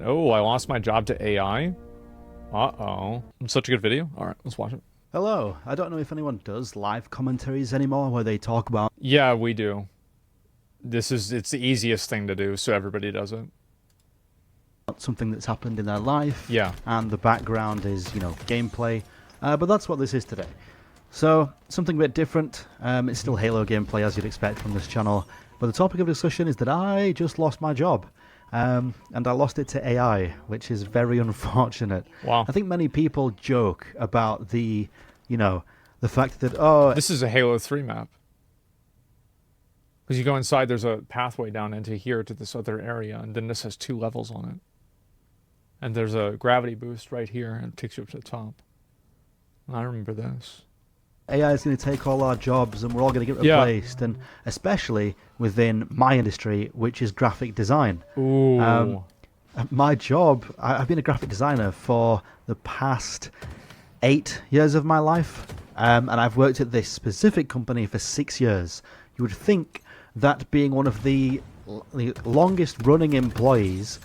Oh, I lost my job to AI? Uh-oh. Such a good video. All right, let's watch it. Hello. I don't know if anyone does live commentaries anymore where they talk about Yeah, we do. It's the easiest thing to do, so everybody does it. something that's happened in their life. Yeah. And the background is, gameplay. But that's what this is today. So, something a bit different. It's still Halo gameplay as you'd expect from this channel. But the topic of discussion is that I just lost my job. And I lost it to AI, which is very unfortunate. Wow. I think many people joke about the fact that, oh... This is a Halo 3 map. Because you go inside, there's a pathway down into here to this other area, and then this has 2 levels on it. And there's a gravity boost right here, and it takes you up to the top. I remember this. AI is going to take all our jobs and we're all going to get replaced, and especially within my industry, which is graphic design. Ooh. My job, I've been a graphic designer for the past 8 years of my life, and I've worked at this specific company for 6 years. You would think that being one of the longest running employees,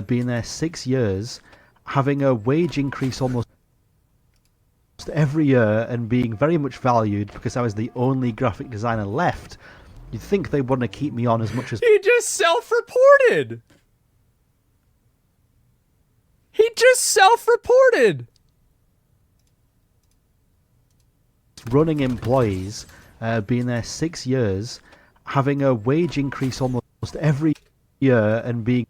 being there 6 years, having a wage increase almost every year and being very much valued because I was the only graphic designer left, you'd think they want to keep me on as much as... He just self-reported! He just self-reported! Running employees, being there 6 years, having a wage increase almost every year and being...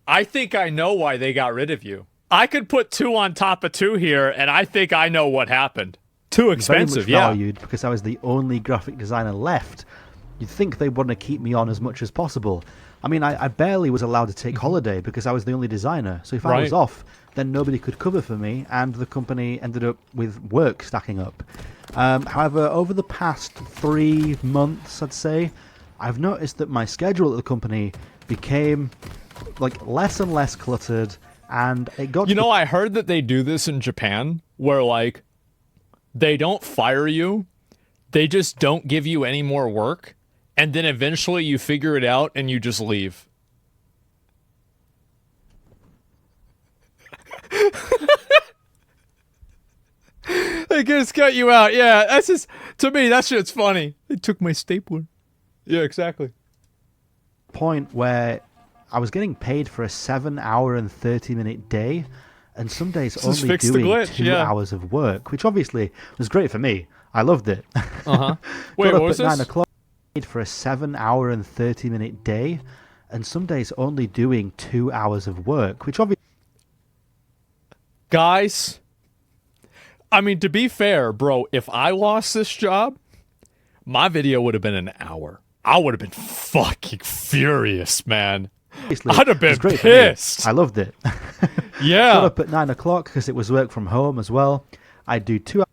I think I know why they got rid of you. I could put 2 on top of 2 here, and I think I know what happened. Too expensive, very much valued because I was the only graphic designer left. You'd think they want to keep me on as much as possible. I mean, I barely was allowed to take holiday because I was the only designer. So if I was off, then nobody could cover for me, and the company ended up with work stacking up. However, over the past 3 months, I'd say, I've noticed that my schedule at the company became like less and less cluttered, and it got... You know, I heard that they do this in Japan, where like they don't fire you, they just don't give you any more work, and then eventually you figure it out and you just leave. They just cut you out. Yeah, that's just, to me, that shit's funny. They took my stapler. Yeah, exactly. Point where I was getting paid for a 7-hour and 30-minute day, and some days only doing 2 hours of work, which obviously was great for me. I loved it. Wait, what was this? 9 o'clock, paid for a 7-hour and 30-minute day, and some days only doing 2 hours of work, which obviously... Guys, I mean, to be fair, bro, if I lost this job, my video would have been an hour. I would have been fucking furious, man. I'd have been pissed. I loved it. Yeah. Got up at 9 o'clock because it was work from home as well. I'd do 2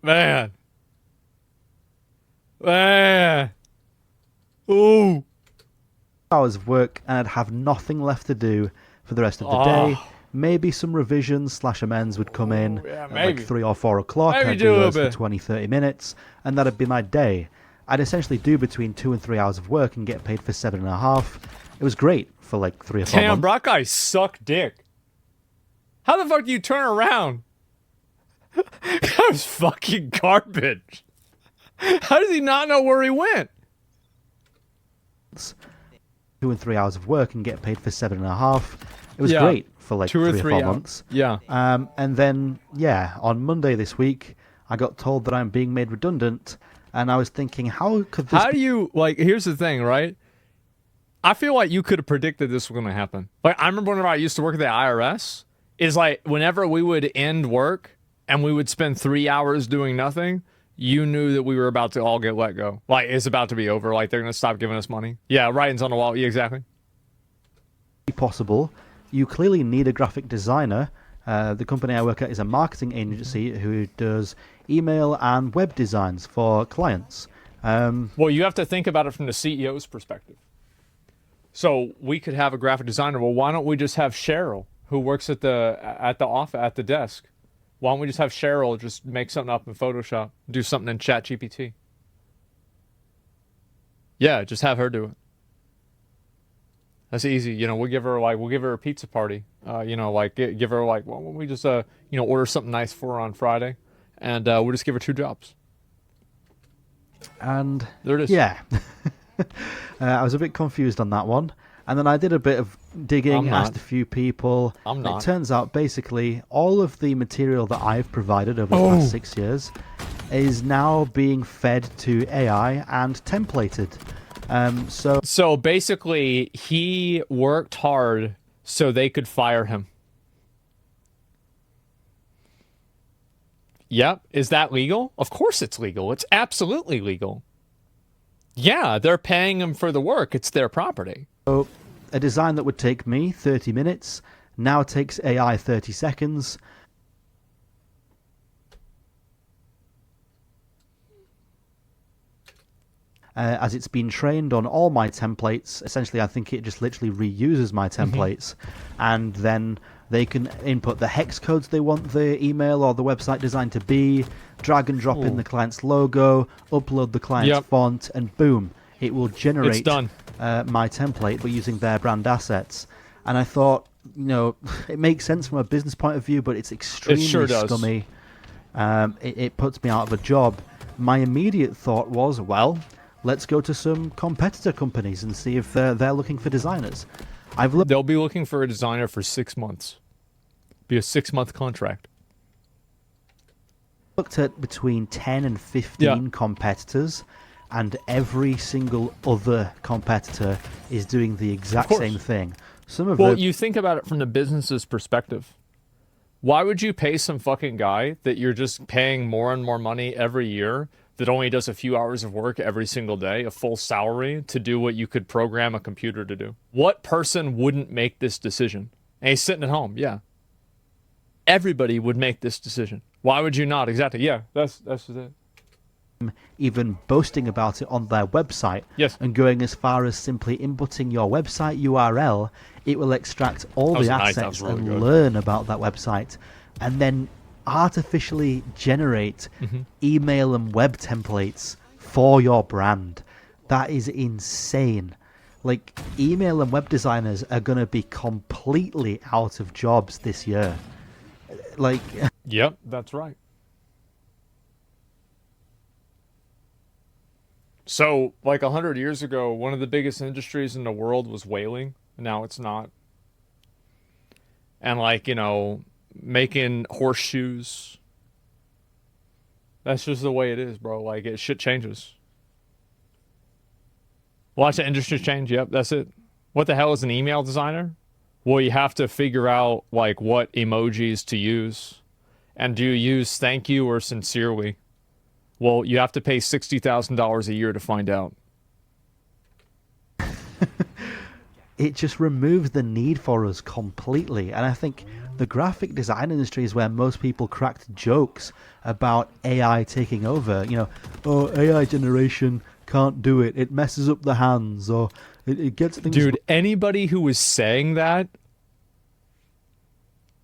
hours. Man. Ooh. Hours of work, and I'd have nothing left to do for the rest of the day. Maybe some revisions / amends would come in at like 3 or 4 o'clock. I'd do those for 20-30 minutes, and that'd be my day. I'd essentially do between 2 and 3 hours of work and get paid for 7.5. It was great for like 3 or 4 months. Damn, Brock guy suck dick. How the fuck do you turn around? That was fucking garbage. How does he not know where he went? 2 and 3 hours of work and get paid for 7.5. It was great for like 3 or 4 months. Yeah. And then, yeah, on Monday this week, I got told that I'm being made redundant, and I was thinking, how could this... How do you, like, here's the thing, right? I feel like you could have predicted this was going to happen. Like, I remember whenever I used to work at the IRS, is like, whenever we would end work and we would spend 3 hours doing nothing, you knew that we were about to all get let go. Like, it's about to be over. Like, they're going to stop giving us money. Yeah, writings on the wall. Yeah, exactly. Possible. You clearly need a graphic designer. The company I work at is a marketing agency who does email and web designs for clients. Well, you have to think about it from the CEO's perspective. So we could have a graphic designer. Well, why don't we just have Cheryl, who works at the desk, Why don't we just have Cheryl just make something up in Photoshop, do something in ChatGPT? Yeah, just have her do it. That's easy. You know, we'll give her a pizza party. You know, like give her like, well, we just order something nice for her on Friday, and we'll just give her 2 jobs. And there it is. Yeah, I was a bit confused on that one, and then I did a bit of digging, asked a few people. I'm not. It turns out basically all of the material that I've provided over the past 6 years is now being fed to AI and templated. So basically, he worked hard so they could fire him. Yep. Is that legal? Of course it's legal. It's absolutely legal. Yeah, they're paying him for the work. It's their property. So a design that would take me 30 minutes now takes AI 30 seconds. As it's been trained on all my templates, essentially I think it just literally reuses my templates, and then they can input the hex codes they want the email or the website design to be, drag and drop in the client's logo, upload the client's font, and boom, it will generate my template, but using their brand assets. And I thought, you know, it makes sense from a business point of view, but it's extremely scummy. It puts me out of a job. My immediate thought was, well, let's go to some competitor companies and see if they're looking for designers. They'll be looking for a designer for 6 months. Be a 6-month contract. Looked at between 10 and 15 competitors, and every single other competitor is doing the exact same thing. You think about it from the business's perspective. Why would you pay some fucking guy that you're just paying more and more money every year that only does a few hours of work every single day, a full salary, to do what you could program a computer to do? What person wouldn't make this decision? And he's sitting at home, yeah. Everybody would make this decision. Why would you not? Exactly, yeah, that's it. Even boasting about it on their website, and going as far as simply inputting your website URL, it will extract all the assets and learn about that website, and then artificially generate email and web templates for your brand. That is insane. Like, email and web designers are going to be completely out of jobs this year. Like, yep, that's right. So, like 100 years ago, one of the biggest industries in the world was whaling. Now it's not. And like, you know, making horseshoes. That's just the way it is, bro. Like, shit changes. Watch the industry change. Yep, that's it. What the hell is an email designer? Well, you have to figure out, like, what emojis to use. And do you use thank you or sincerely? Well, you have to pay $60,000 a year to find out. It just removes the need for us completely. And I think the graphic design industry is where most people cracked jokes about AI taking over. You know, oh, AI generation can't do it. It messes up the hands, or it gets things... Dude, anybody who was saying that,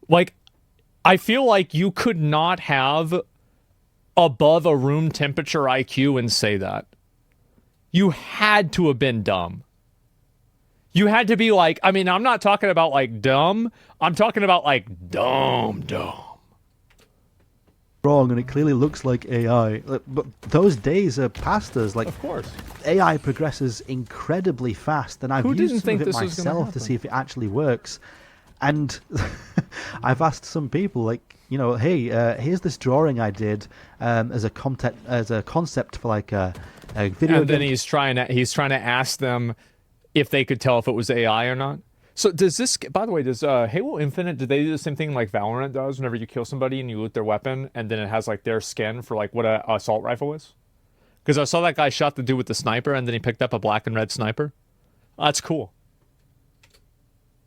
like, I feel like you could not have above a room temperature IQ and say that. You had to have been dumb. You had to be like, I mean, I'm not talking about like dumb. I'm talking about like dumb. Wrong, and it clearly looks like AI. But those days are past us. Like, of course, AI progresses incredibly fast, and I've used some of it myself to see if it actually works. And I've asked some people, like, you know, hey, here's this drawing I did as a concept for like a video. And then he's trying to ask them if they could tell if it was AI or not. So does this? By the way, does Halo Infinite? Do they do the same thing like Valorant does? Whenever you kill somebody and you loot their weapon, and then it has like their skin for like what a assault rifle is. Because I saw that guy shot the dude with the sniper, and then he picked up a black and red sniper. That's cool.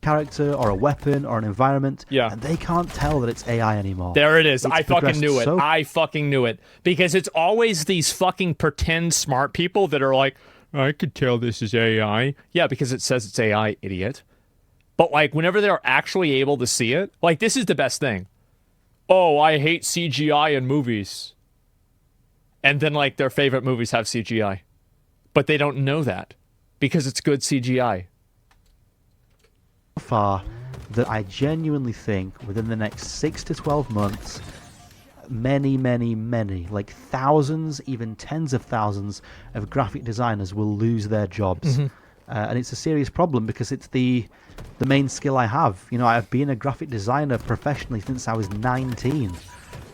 Character or a weapon or an environment, and they can't tell that it's AI anymore. There it is. I fucking knew it. I fucking knew it. Because it's always these fucking pretend smart people that are like, I could tell this is AI. Yeah, because it says it's AI, idiot. But like, whenever they're actually able to see it, like, this is the best thing. oh, I hate CGI in movies. And then like their favorite movies have CGI. But they don't know that because it's good CGI. Far that I genuinely think within the next 6 to 12 months, many, like thousands, even tens of thousands of graphic designers will lose their jobs. And it's a serious problem because it's the main skill I have. You know, I've been a graphic designer professionally since I was 19.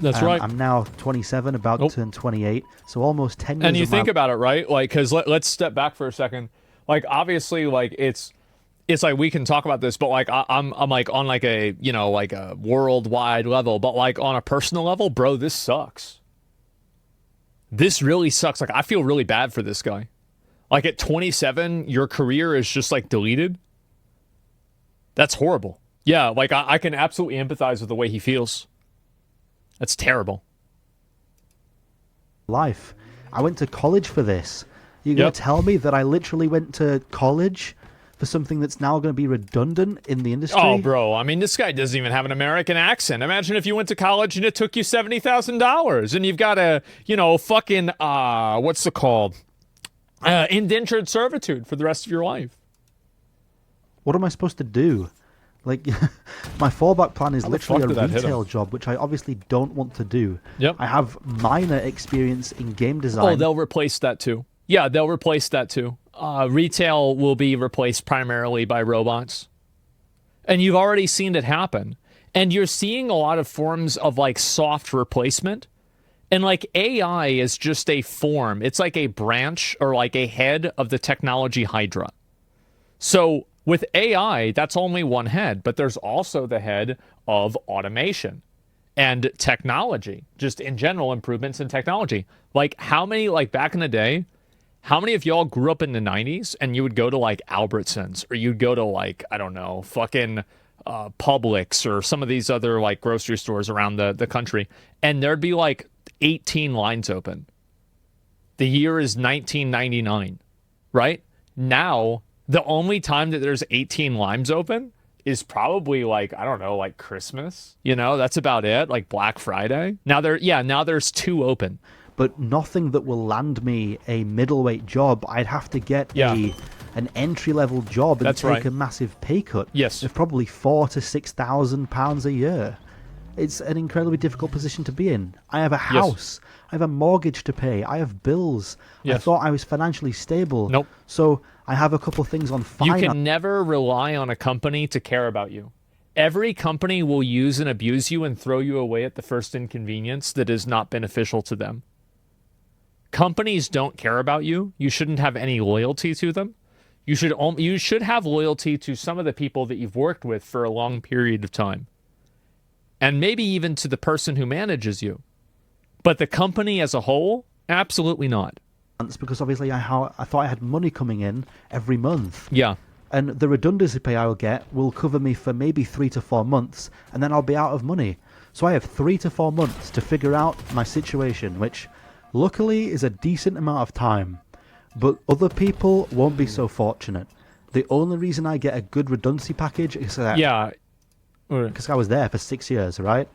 That's right. I'm now 27, about to turn 28, so almost 10 years. And you think about it, right? Like, because let's step back for a second. Like, obviously, like it's like we can talk about this, but like I'm like on like a, you know, like a worldwide level, but like on a personal level, bro, this sucks. This really sucks. Like, I feel really bad for this guy. Like at 27, your career is just like deleted. That's horrible. Yeah, like I can absolutely empathize with the way he feels. That's terrible. Life. I went to college for this. You're going to tell me that I literally went to college for something that's now going to be redundant in the industry? Oh, bro. I mean, this guy doesn't even have an American accent. Imagine if you went to college and it took you $70,000 and you've got a, you know, fucking, what's it called? Indentured servitude for the rest of your life. What am I supposed to do? Like, my fallback plan is literally a retail job, which I obviously don't want to do. Yep. I have minor experience in game design. Oh, they'll replace that too. Yeah, they'll replace that too. Retail will be replaced primarily by robots. And you've already seen it happen. And you're seeing a lot of forms of like soft replacement. And like AI is just a form. It's like a branch or like a head of the technology hydra. So with AI, that's only one head, but there's also the head of automation and technology, just in general improvements in technology. Like how many, like back in the day, how many of y'all grew up in the 90s and you would go to like Albertsons or you'd go to like, I don't know, fucking Publix or some of these other like grocery stores around the country, and there'd be like 18 lines open. The year is 1999, right? Now, the only time that there's 18 lines open is probably like, I don't know, like Christmas. You know, that's about it. Like Black Friday. Now there's 2 open. But nothing that will land me a middleweight job. I'd have to get an entry-level job and take a massive pay cut. Yes. Of probably £4,000 to £6,000 a year. It's an incredibly difficult position to be in. I have a house. Yes. I have a mortgage to pay. I have bills. Yes. I thought I was financially stable. Nope. So I have a couple things on finance. You can never rely on a company to care about you. Every company will use and abuse you and throw you away at the first inconvenience that is not beneficial to them. Companies don't care about you. You shouldn't have any loyalty to them. You should have loyalty to some of the people that you've worked with for a long period of time. And maybe even to the person who manages you. But the company as a whole, absolutely not. Because obviously I thought I had money coming in every month. Yeah. And the redundancy pay I will get will cover me for maybe 3 to 4 months, and then I'll be out of money. So I have 3 to 4 months to figure out my situation, which luckily is a decent amount of time. But other people won't be so fortunate. The only reason I get a good redundancy package is that because I was there for 6 years, right?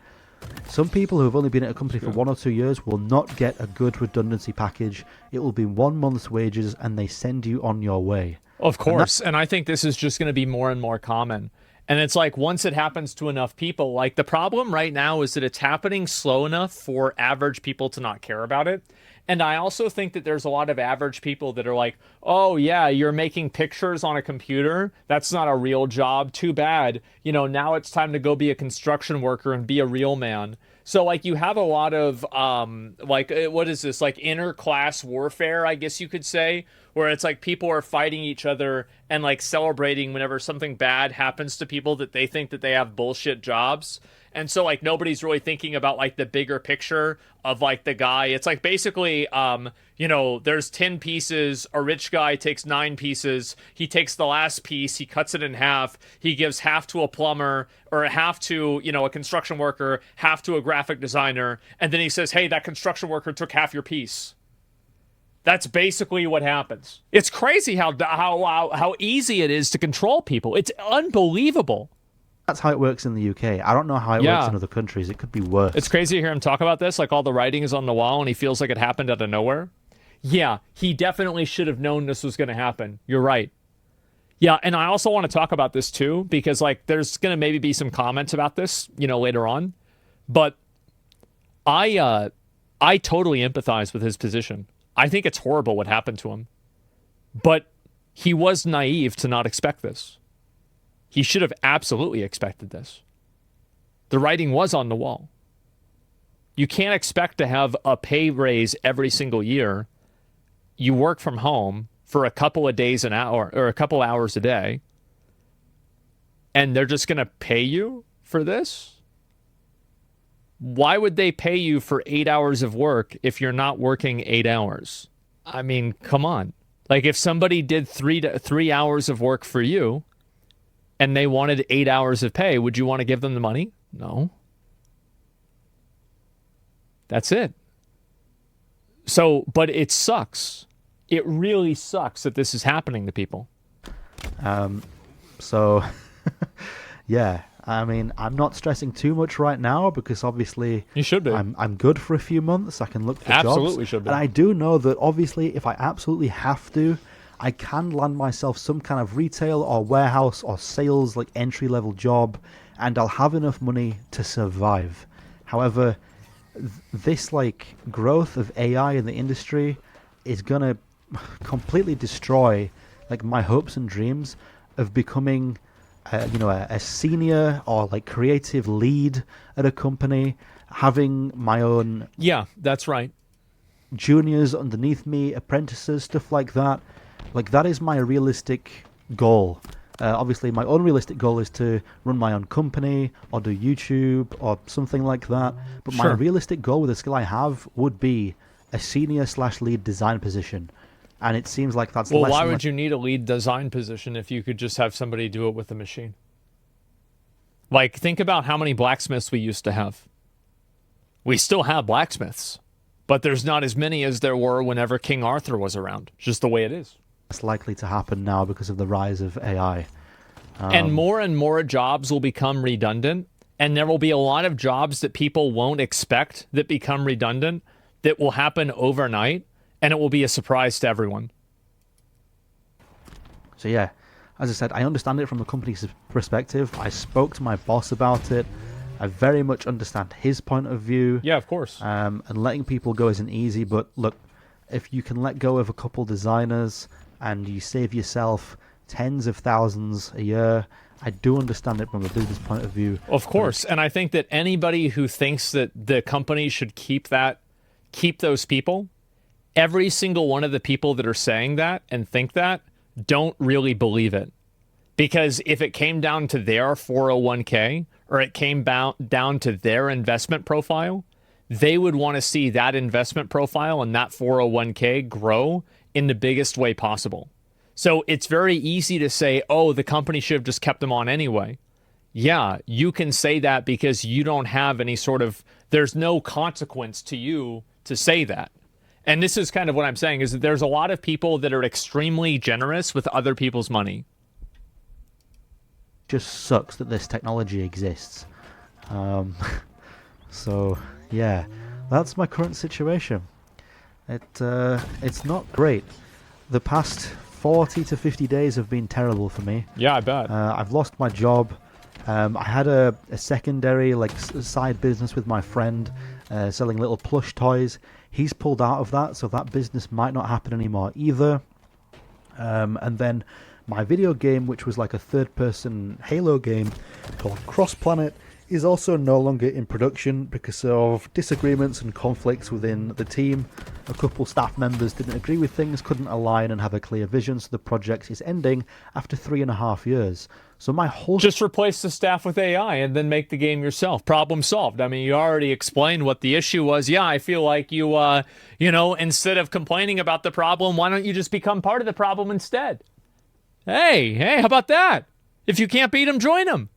Some people who have only been at a company for 1 or 2 years will not get a good redundancy package. It will be 1 month's wages and they send you on your way. Of course. And I think this is just going to be more and more common. And it's like once it happens to enough people, like the problem right now is that it's happening slow enough for average people to not care about it. And I also think that there's a lot of average people that are like, oh, yeah, you're making pictures on a computer. That's not a real job. Too bad. You know, now it's time to go be a construction worker and be a real man. So, like, you have a lot of, what is this? Like, inter-class warfare, I guess you could say, where it's like people are fighting each other and, like, celebrating whenever something bad happens to people that they think that they have bullshit jobs. And so, like, nobody's really thinking about, like, the bigger picture of, like, the guy. It's like basically, you know, there's 10 pieces. A rich guy takes 9 pieces. He takes the last piece. He cuts it in half. He gives half to a plumber or half to, you know, a construction worker, half to a graphic designer. And then he says, hey, that construction worker took half your piece. That's basically what happens. It's crazy how easy it is to control people. It's unbelievable. That's how it works in the UK. I don't know how it works in other countries. It could be worse. It's crazy to hear him talk about this. Like, all the writing is on the wall and he feels like it happened out of nowhere. Yeah, he definitely should have known this was going to happen. You're right. Yeah, and I also want to talk about this too, because like there's going to maybe be some comments about this, later on. But I totally empathize with his position. I think it's horrible what happened to him. But he was naive to not expect this. He should have absolutely expected this. The writing was on the wall. You can't expect to have a pay raise every single year. You work from home for a couple of days an hour or a couple hours a day, and they're just going to pay you for this? Why would they pay you for 8 hours of work if you're not working 8 hours? I mean, come on. Like, if somebody did 3 hours of work for you and they wanted 8 hours of pay, would you want to give them the money? No. That's it. So, but it sucks. It really sucks that this is happening to people. So, yeah. I mean, I'm not stressing too much right now because obviously you should be. I'm good for a few months. I can look for jobs. Absolutely should be. And I do know that obviously if I absolutely have to, I can land myself some kind of retail or warehouse or sales like entry level job, and I'll have enough money to survive. However, this like growth of AI in the industry is gonna completely destroy like my hopes and dreams of becoming a senior or like creative lead at a company, having my own that's right, juniors underneath me, apprentices, stuff like that. Like, that is my realistic goal. Obviously my unrealistic goal is to run my own company or do YouTube or something like that, but my realistic goal with the skill I have would be a senior/lead design position. And it seems like that's well, why would you need a lead design position if you could just have somebody do it with a machine? Like, think about how many blacksmiths we used to have. We still have blacksmiths, but there's not as many as there were whenever King Arthur was around. It's just the way it is. It's likely to happen now because of the rise of AI. And more jobs will become redundant, and there will be a lot of jobs that people won't expect that become redundant that will happen overnight. And it will be a surprise to everyone. So yeah, as I said, I understand it from the company's perspective. I spoke to my boss about it. I very much understand his point of view. Yeah, of course. And letting people go isn't easy, but look, if you can let go of a couple designers and you save yourself tens of thousands a year, I do understand it from a business point of view. Of course, and I think that anybody who thinks that the company should keep those people, every single one of the people that are saying that and think that don't really believe it. Because if it came down to their 401k or it came down to their investment profile, they would want to see that investment profile and that 401k grow in the biggest way possible. So it's very easy to say, oh, the company should have just kept them on anyway. Yeah, you can say that because you don't have any there's no consequence to you to say that. And this is kind of what I'm saying, is that there's a lot of people that are extremely generous with other people's money. Just sucks that this technology exists. So, yeah, that's my current situation. It's not great. The past 40 to 50 days have been terrible for me. Yeah, I bet. I've lost my job. I had a secondary side business with my friend selling little plush toys. He's pulled out of that, so that business might not happen anymore either. And then my video game, which was like a third-person Halo game called Cross Planet, is also no longer in production because of disagreements and conflicts within the team. A couple staff members didn't agree with things, couldn't align and have a clear vision, so the project is ending after 3.5 years. So my whole... Just replace the staff with AI and then make the game yourself. Problem solved. I mean, you already explained what the issue was. Yeah, I feel like you, instead of complaining about the problem, why don't you just become part of the problem instead? Hey, how about that? If you can't beat them, join them.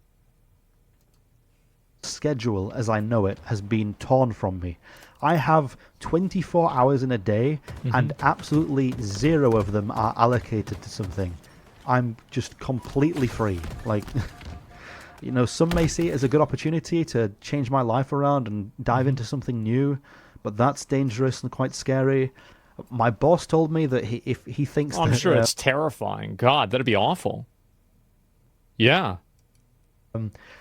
Schedule as I know it has been torn from me. I have 24 hours in a day and absolutely 0 of them are allocated to something. I'm just completely free. Like, You know, some may see it as a good opportunity to change my life around and dive into something new, but that's dangerous and quite scary. My boss told me that if he thinks I'm that sure it's terrifying. God, that'd be awful. Yeah.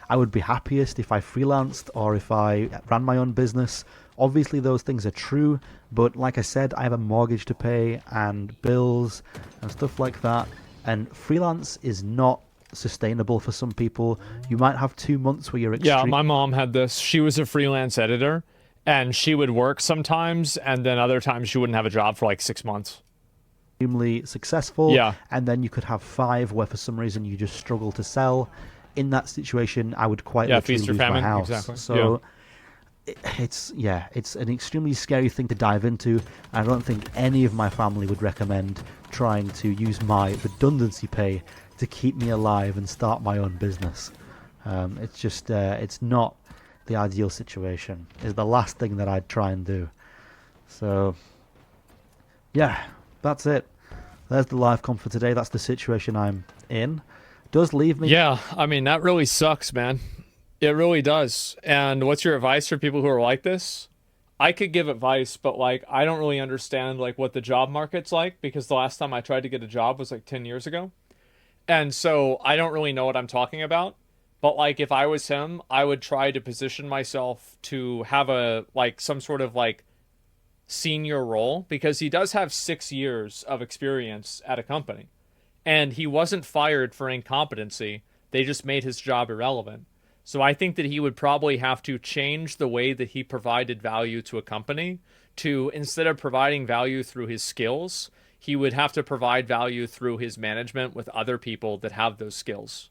I would be happiest if I freelanced or if I ran my own business. Obviously, those things are true, but like I said, I have a mortgage to pay and bills and stuff like that. And freelance is not sustainable for some people. You might have 2 months where you're Yeah, my mom had this. She was a freelance editor, and she would work sometimes, and then other times she wouldn't have a job for like 6 months. extremely successful. Yeah. And then you could have 5 where for some reason you just struggle to sell. In that situation, I would quite literally feast or lose my famine. house. Exactly. So it's an extremely scary thing to dive into. I don't think any of my family would recommend trying to use my redundancy pay to keep me alive and start my own business. It's just it's not the ideal situation. It's the last thing that I'd try and do. So yeah, that's it. There's the live comp for today. That's the situation I'm in. Does leave me. Yeah, I mean, that really sucks, man. It really does. And what's your advice for people who are like this? I could give advice, but like I don't really understand like what the job market's like, because the last time I tried to get a job was like 10 years ago. And so I don't really know what I'm talking about. But like if I was him, I would try to position myself to have a like some sort of like senior role, because he does have 6 years of experience at a company. And he wasn't fired for incompetency. They just made his job irrelevant. So I think that he would probably have to change the way that he provided value to a company to, instead of providing value through his skills, he would have to provide value through his management with other people that have those skills.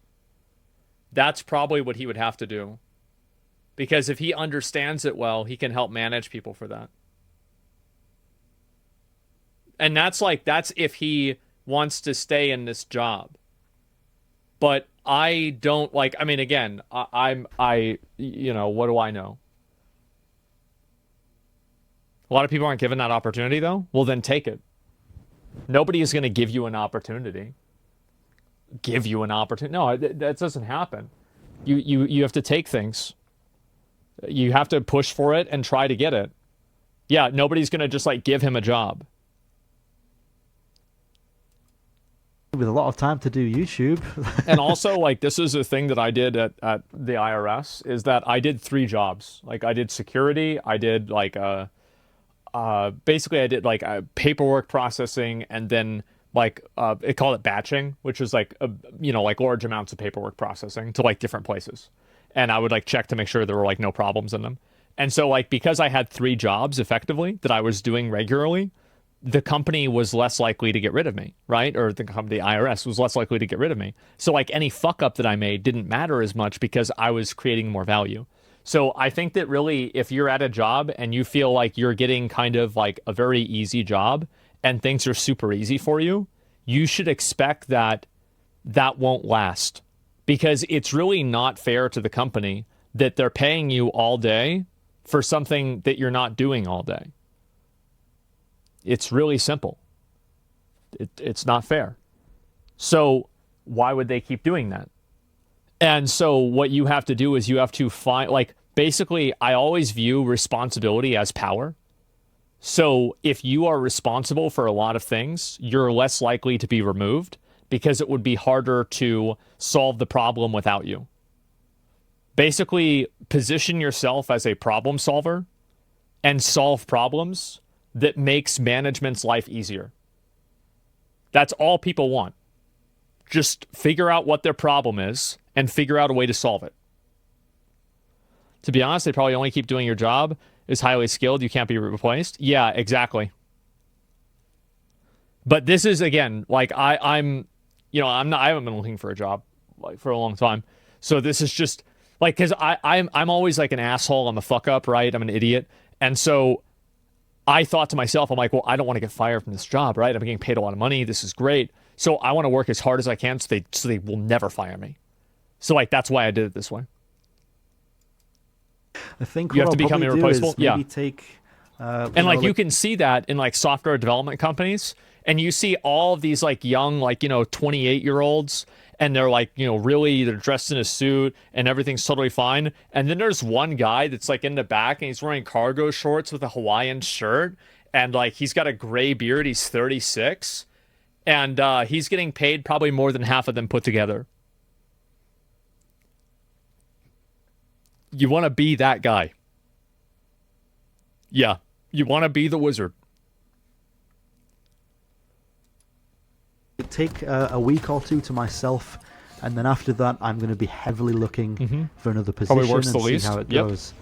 That's probably what he would have to do. Because if he understands it well, he can help manage people for that. And that's if he wants to stay in this job. But I don't like, I mean, again, you know, what do I know? A lot of people aren't given that opportunity though. Well, then take it. Nobody is going to give you an opportunity. Give you an opportunity. No, that doesn't happen. You have to take things. You have to push for it and try to get it. Yeah, nobody's going to just like give him a job. With a lot of time to do YouTube. And also, like, this is a thing that I did at the IRS, is that I did 3 jobs. Like, I did security, I did like basically I did like paperwork processing, and then like they call it batching, which is like you know, like large amounts of paperwork processing to like different places. And I would like check to make sure there were like no problems in them. And so like because I had 3 jobs effectively that I was doing regularly, the company was less likely to get rid of me, right? Or the company, the IRS, was less likely to get rid of me. So like any fuck up that I made didn't matter as much because I was creating more value. So I think that really, if you're at a job and you feel like you're getting kind of like a very easy job and things are super easy for you, you should expect that that won't last, because it's really not fair to the company that they're paying you all day for something that you're not doing all day. It's really simple. It's not fair. So why would they keep doing that? And so what you have to do is you have to find, like, basically, I always view responsibility as power. So if you are responsible for a lot of things, you're less likely to be removed because it would be harder to solve the problem without you. Basically, position yourself as a problem solver and solve problems that makes management's life easier. That's all people want. Just figure out what their problem is and figure out a way to solve it. To be honest, they probably only keep doing your job is highly skilled. You can't be replaced. Yeah, exactly. But this is, again, like I'm not, I haven't been looking for a job like for a long time. So this is just like, cause I'm always like an asshole. I'm a fuck up, right? I'm an idiot. And so I thought to myself, I'm like, well, I don't want to get fired from this job, right? I'm getting paid a lot of money. This is great. So I want to work as hard as I can so they will never fire me. So like, that's why I did it this way. I think you have to become irreplaceable. Yeah. Take, and like you can see that in like software development companies, and you see all of these like young, like, 28-year-olds, and they're like, you know, really, they're dressed in a suit and everything's totally fine. And then there's one guy that's like in the back and he's wearing cargo shorts with a Hawaiian shirt, and like he's got a gray beard. He's 36, and he's getting paid probably more than half of them put together. You want to be that guy. Yeah, you want to be the wizard. Take a week or two to myself, and then after that I'm going to be heavily looking for another position and see how it goes.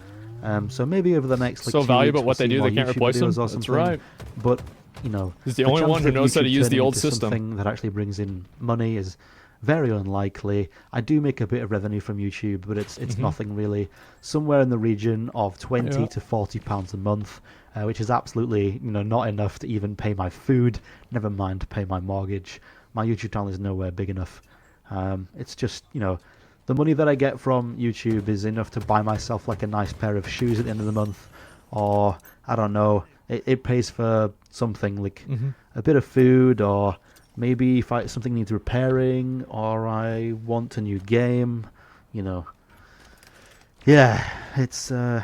So maybe over the next like so 2 valuable weeks, what they do, they can't replace them. That's right. But you know, he's the only one who knows how to use the old system. Something that actually brings in money is very unlikely. I do make a bit of revenue from YouTube, but it's nothing really. Somewhere in the region of 20 to 40 pounds a month, which is absolutely, you know, not enough to even pay my food. Never mind to pay my mortgage. My YouTube channel is nowhere big enough. It's just, you know, the money that I get from YouTube is enough to buy myself like a nice pair of shoes at the end of the month, or I don't know. It pays for something like a bit of food, or maybe if something needs repairing, or I want a new game, you know. Yeah, it's rough.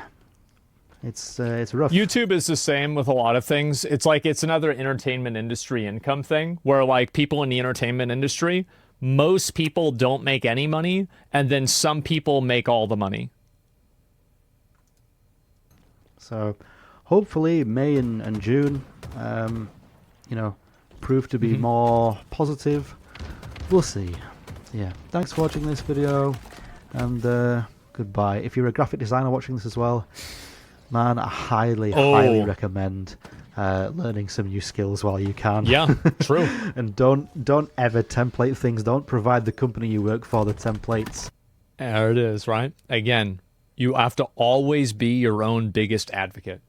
YouTube is the same with a lot of things. It's like it's another entertainment industry income thing where like people in the entertainment industry, most people don't make any money, and then some people make all the money. So hopefully May and June, you know, prove to be more positive. We'll see. Yeah, thanks for watching this video, and goodbye. If you're a graphic designer watching this as well, man, I highly recommend learning some new skills while you can. Yeah, true. And don't ever template things. Don't provide the company you work for the templates. There it is, right? Again, you have to always be your own biggest advocate.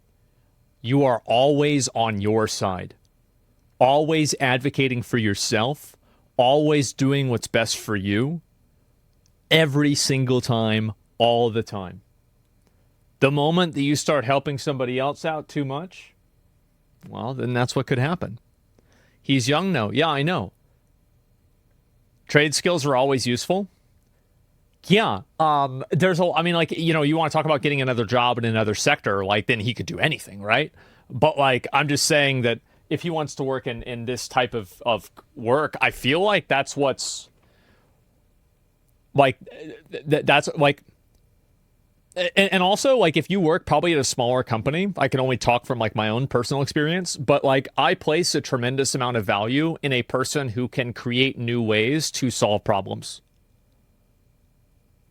You are always on your side. Always advocating for yourself. Always doing what's best for you. Every single time, all the time. The moment that you start helping somebody else out too much, well, then that's what could happen. He's young now. Yeah, I know. Trade skills are always useful. Yeah. There's I mean, like, you know, you want to talk about getting another job in another sector, like, then he could do anything, right? But, like, I'm just saying that if he wants to work in this type of work, I feel like that's what's, like, that's, like, and also, like, if you work probably at a smaller company, I can only talk from, like, my own personal experience, but, like, I place a tremendous amount of value in a person who can create new ways to solve problems.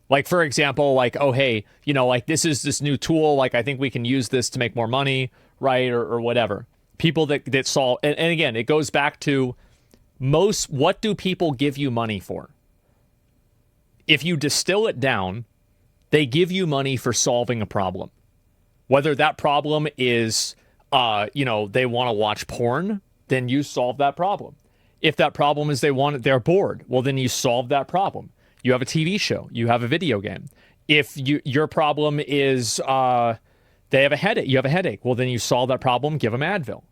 Like, for example, like, oh, hey, you know, like, this is this new tool, like, I think we can use this to make more money, right, or whatever. People that solve, and again, it goes back to what do people give you money for? If you distill it down, they give you money for solving a problem. Whether that problem is, you know, they want to watch porn, then you solve that problem. If that problem is they're bored, well, then you solve that problem. You have a TV show, you have a video game. If your problem is they have a headache, you have a headache, well, then you solve that problem, give them Advil.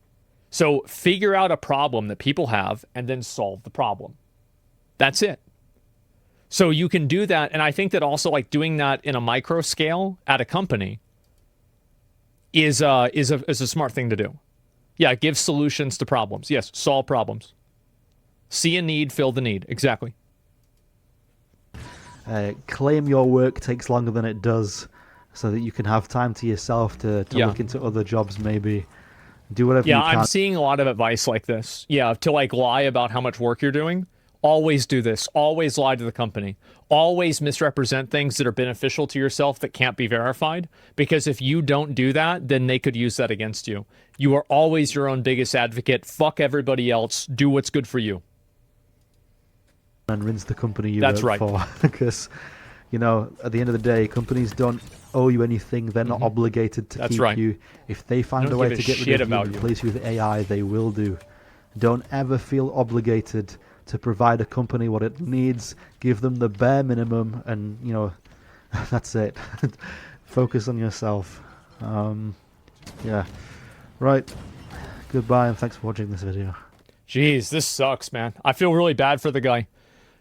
So figure out a problem that people have and then solve the problem. That's it. So you can do that, and I think that also, like, doing that in a micro scale at a company is a smart thing to do. Yeah, give solutions to problems. Yes, solve problems. See a need, fill the need. Exactly. Claim your work takes longer than it does, so that you can have time to yourself to look into other jobs, maybe. Do whatever you can. Yeah, I'm seeing a lot of advice like this. Yeah, to, like, lie about how much work you're doing. Always do this. Always lie to the company. Always misrepresent things that are beneficial to yourself that can't be verified. Because if you don't do that, then they could use that against you. You are always your own biggest advocate. Fuck everybody else. Do what's good for you. And rinse the company you work for. Because, you know, at the end of the day, companies don't owe you anything. They're not obligated to keep you. If they find a way to get rid of you and replace you with AI, they will do. Don't ever feel obligated to provide a company what it needs. Give them the bare minimum, and, you know, that's it. Focus on yourself. Yeah. Right. Goodbye, and thanks for watching this video. Jeez, this sucks, man. I feel really bad for the guy.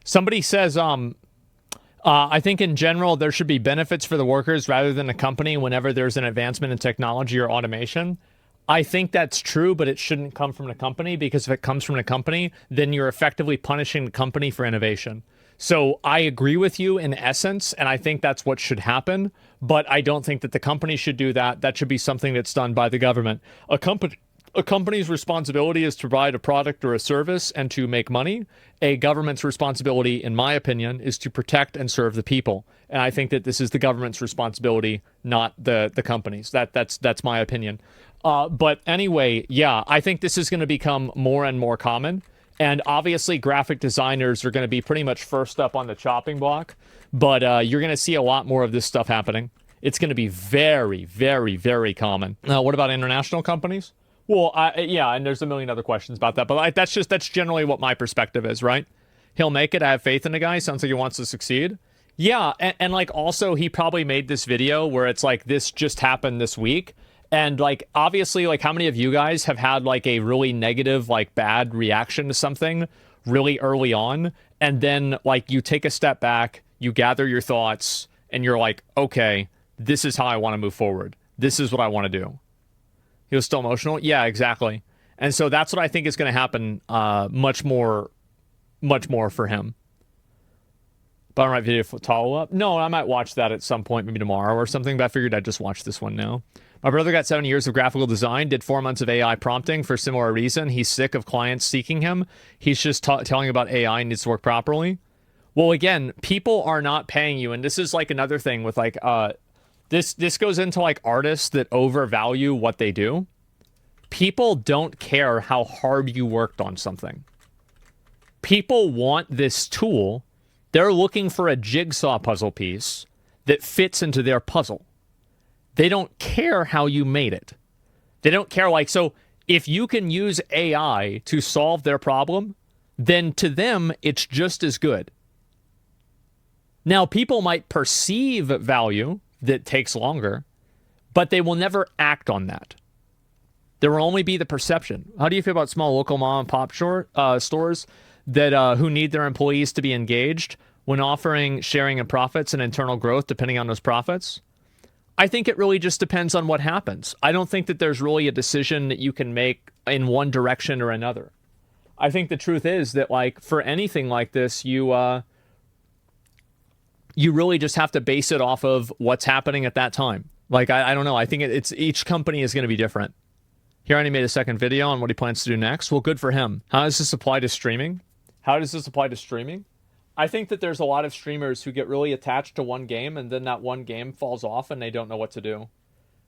Somebody says, I think in general there should be benefits for the workers rather than a company whenever there's an advancement in technology or automation. I think that's true, but it shouldn't come from the company, because if it comes from the company, then you're effectively punishing the company for innovation. So I agree with you in essence, and I think that's what should happen, but I don't think that the company should do that. That should be something that's done by the government. A company's responsibility is to provide a product or a service and to make money. A government's responsibility, in my opinion, is to protect and serve the people. And I think that this is the government's responsibility, not the companies. That's my opinion. But anyway, yeah, I think this is going to become more and more common. And obviously, graphic designers are going to be pretty much first up on the chopping block. But you're going to see a lot more of this stuff happening. It's going to be very, very, very common. What about international companies? Well, yeah, and there's a million other questions about that. But that's generally what my perspective is, right? He'll make it. I have faith in the guy. Sounds like he wants to succeed. Yeah, and like also he probably made this video where it's like this just happened this week. And like obviously, like how many of you guys have had like a really negative, like bad reaction to something really early on, and then like you take a step back, you gather your thoughts, and you're like, okay, this is how I want to move forward. This is what I want to do. He was still emotional? Yeah, exactly. And so that's what I think is going to happen much more for him. Bottom right video follow-up? No, I might watch that at some point, maybe tomorrow or something, but I figured I'd just watch this one now. My brother got 7 years of graphical design, did 4 months of AI prompting for a similar reason. He's sick of clients seeking him. He's just telling about AI and needs to work properly. Well, again, people are not paying you, and this is like another thing with like... This goes into like artists that overvalue what they do. People don't care how hard you worked on something. People want this tool. They're looking for a jigsaw puzzle piece that fits into their puzzle. They don't care how you made it. They don't care like, so if you can use AI to solve their problem, then to them, it's just as good. Now, people might perceive value that takes longer, but they will never act on that. There will only be the perception. How do you feel about small local mom and pop stores that who need their employees to be engaged when offering sharing in profits and internal growth depending on those profits? I think it really just depends on what happens. I don't think that there's really a decision that you can make in one direction or another. I think the truth is that like for anything like this, you really just have to base it off of what's happening at that time. Like, I don't know. I think it's each company is going to be different. He already made a second video on what he plans to do next. Well, good for him. How does this apply to streaming? I think that there's a lot of streamers who get really attached to one game and then that one game falls off and they don't know what to do.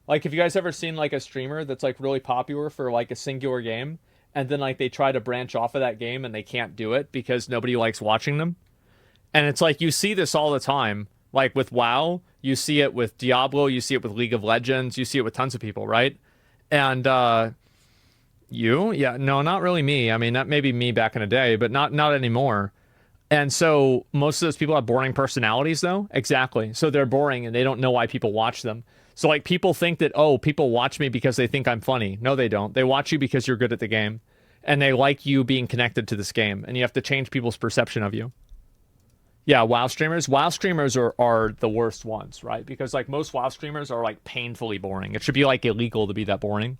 Like, have you guys ever seen like a streamer that's like really popular for like a singular game and then like they try to branch off of that game and they can't do it because nobody likes watching them? And it's like you see this all the time. Like with WoW, you see it with Diablo, you see it with League of Legends, you see it with tons of people, right? And you? Yeah, no, not really me. I mean, that may be me back in the day, but not anymore. And so most of those people have boring personalities, though. Exactly. So they're boring and they don't know why people watch them. So like people think that, oh, people watch me because they think I'm funny. No, they don't. They watch you because you're good at the game. And they like you being connected to this game. And you have to change people's perception of you. Yeah, WoW streamers. WoW streamers are the worst ones, right? Because like most WoW streamers are like painfully boring. It should be like illegal to be that boring.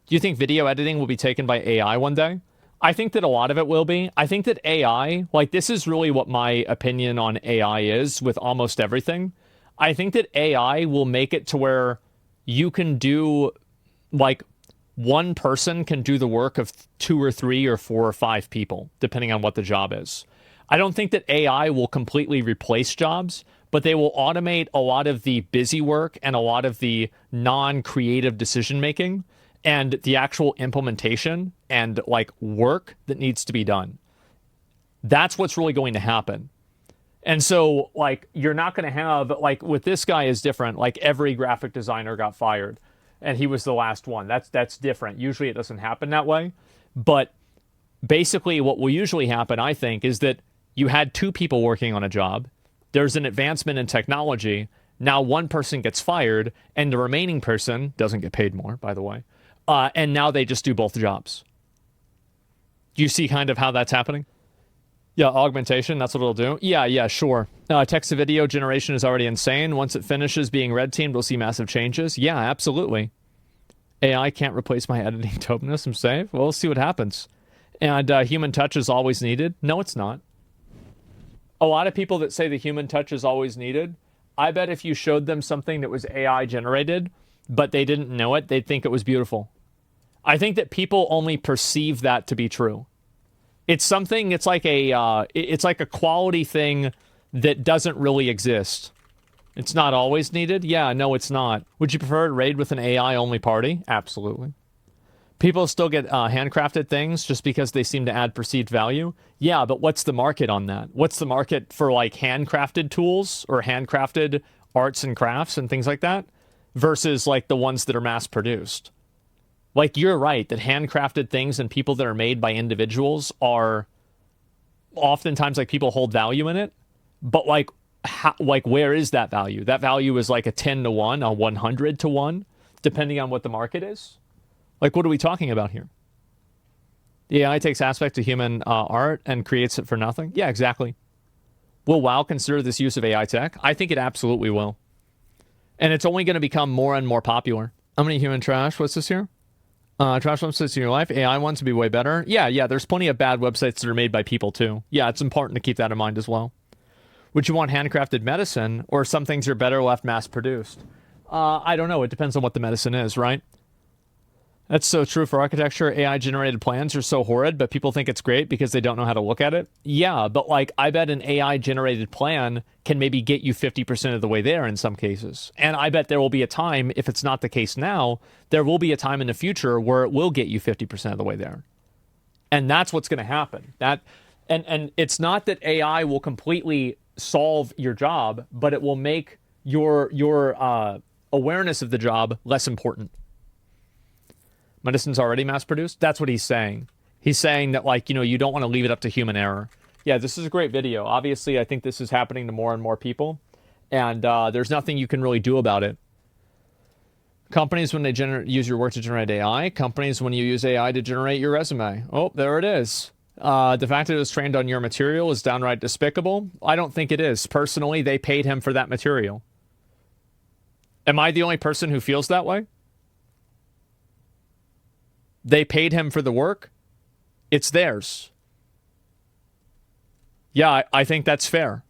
Do you think video editing will be taken by AI one day? I think that a lot of it will be. I think that AI, like this is really what my opinion on AI is with almost everything. I think that AI will make it to where you can do like one person can do the work of 2 or 3 or 4 or 5 people, depending on what the job is. I don't think that AI will completely replace jobs, but they will automate a lot of the busy work and a lot of the non-creative decision-making and the actual implementation and like work that needs to be done. That's what's really going to happen. And so like, you're not going to have like with this guy is different. Like every graphic designer got fired and he was the last one. That's different. Usually it doesn't happen that way. But basically what will usually happen, I think, is that you had 2 people working on a job. There's an advancement in technology. Now one person gets fired and the remaining person doesn't get paid more, by the way. And now they just do both jobs. Do you see kind of how that's happening? Yeah, augmentation, that's what it'll do. Yeah, sure. Text to video generation is already insane. Once it finishes being red teamed, we'll see massive changes. Yeah, absolutely. AI can't replace my editing dopeness. I'm safe. Well, we'll see what happens. And human touch is always needed. No, it's not. A lot of people that say the human touch is always needed, I bet if you showed them something that was AI generated, but they didn't know it, they'd think it was beautiful. I think that people only perceive that to be true. It's something. It's like a quality thing that doesn't really exist. It's not always needed. Yeah, no, it's not. Would you prefer to raid with an AI only party? Absolutely. People still get handcrafted things just because they seem to add perceived value. Yeah, but what's the market on that? What's the market for like handcrafted tools or handcrafted arts and crafts and things like that versus like the ones that are mass produced? Like, you're right that handcrafted things and people that are made by individuals are oftentimes like people hold value in it. But like, where is that value? That value is like a 10 to 1, a 100 to 1, depending on what the market is. Like, what are we talking about here? The AI takes aspects of human art and creates it for nothing? Yeah, exactly. Will WoW consider this use of AI tech? I think it absolutely will. And it's only going to become more and more popular. How many human trash? What's this here? Trash websites in your life, AI ones would be way better. Yeah, there's plenty of bad websites that are made by people too. Yeah, it's important to keep that in mind as well. Would you want handcrafted medicine, or some things are better left mass produced? I don't know. It depends on what the medicine is, right? That's so true for architecture. AI generated plans are so horrid, but people think it's great because they don't know how to look at it. Yeah, but like, I bet an AI generated plan can maybe get you 50% of the way there in some cases. And I bet there will be a time, if it's not the case now, there will be a time in the future where it will get you 50% of the way there. And that's what's going to happen. And it's not that AI will completely solve your job, but it will make your awareness of the job less important. Medicine's already mass produced? That's what he's saying. He's saying that, like, you don't want to leave it up to human error. Yeah, this is a great video. Obviously, I think this is happening to more and more people, and there's nothing you can really do about it. Companies, when they use your work to generate AI. Companies, when you use AI to generate your resume. Oh, there it is. The fact that it was trained on your material is downright despicable. I don't think it is. Personally, they paid him for that material. Am I the only person who feels that way? They paid him for the work. It's theirs. Yeah, I think that's fair.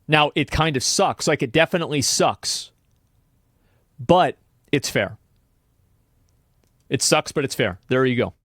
Now, it kind of sucks. Like, it definitely sucks. But it's fair. It sucks, but it's fair. There you go.